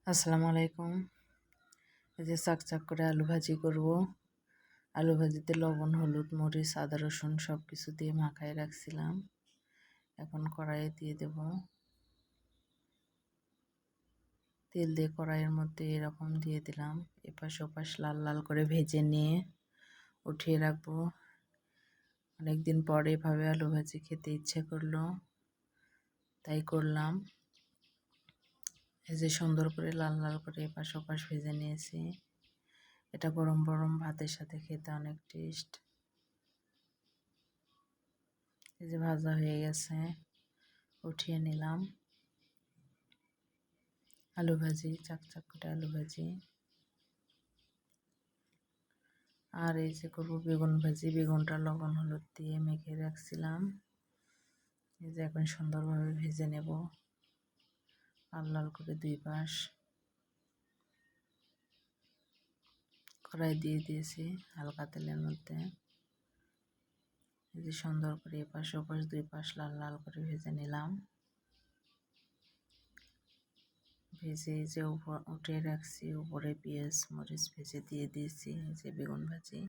আসসালামু আলাইকুম। এই যে চাকচাক করে আলু ভাজি করব। আলু ভাজিতে লবণ, হলুদ, মরিচ, আদা, রসুন সব কিছু দিয়ে মাখায় রাখছিলাম। এখন কড়াইয়ে দিয়ে দেব। তেল দিয়ে কড়াইয়ের মধ্যে এরকম দিয়ে দিলাম। এপাশ ওপাশ লাল লাল করে ভেজে নিয়ে উঠিয়ে রাখবো। অনেকদিন পরে এভাবে আলু ভাজি খেতে ইচ্ছে করলো, তাই করলাম। এই যে সুন্দর করে লাল লাল করে এপাশ ওপাশ ভেজে নিয়েছি। এটা গরম গরম ভাতের সাথে খেতে অনেক টেস্ট। এই যে ভাজা হয়ে গেছে, উঠিয়ে নিলাম। আলু ভাজি, চাকচাক করে আলু ভাজি। আর এই যে করবো বেগুন ভাজি। বেগুনটা লবণ হলুদ দিয়ে মেখে রাখছিলাম। এই যে এখন সুন্দরভাবে ভেজে নেব, লাল লাল করে দুই পাশ। কড়াই দিয়ে দিয়েছি হালকা তেলের মধ্যে। এই যে সুন্দর করে এপাশ ওপাশ দুই পাশ লাল লাল করে ভেজে নিলাম। ভেজে যে উঠিয়ে রাখছি, উপরে পেঁয়াজ মরিচ ভেজে দিয়ে দিয়েছি। এই যে বেগুন ভাজি।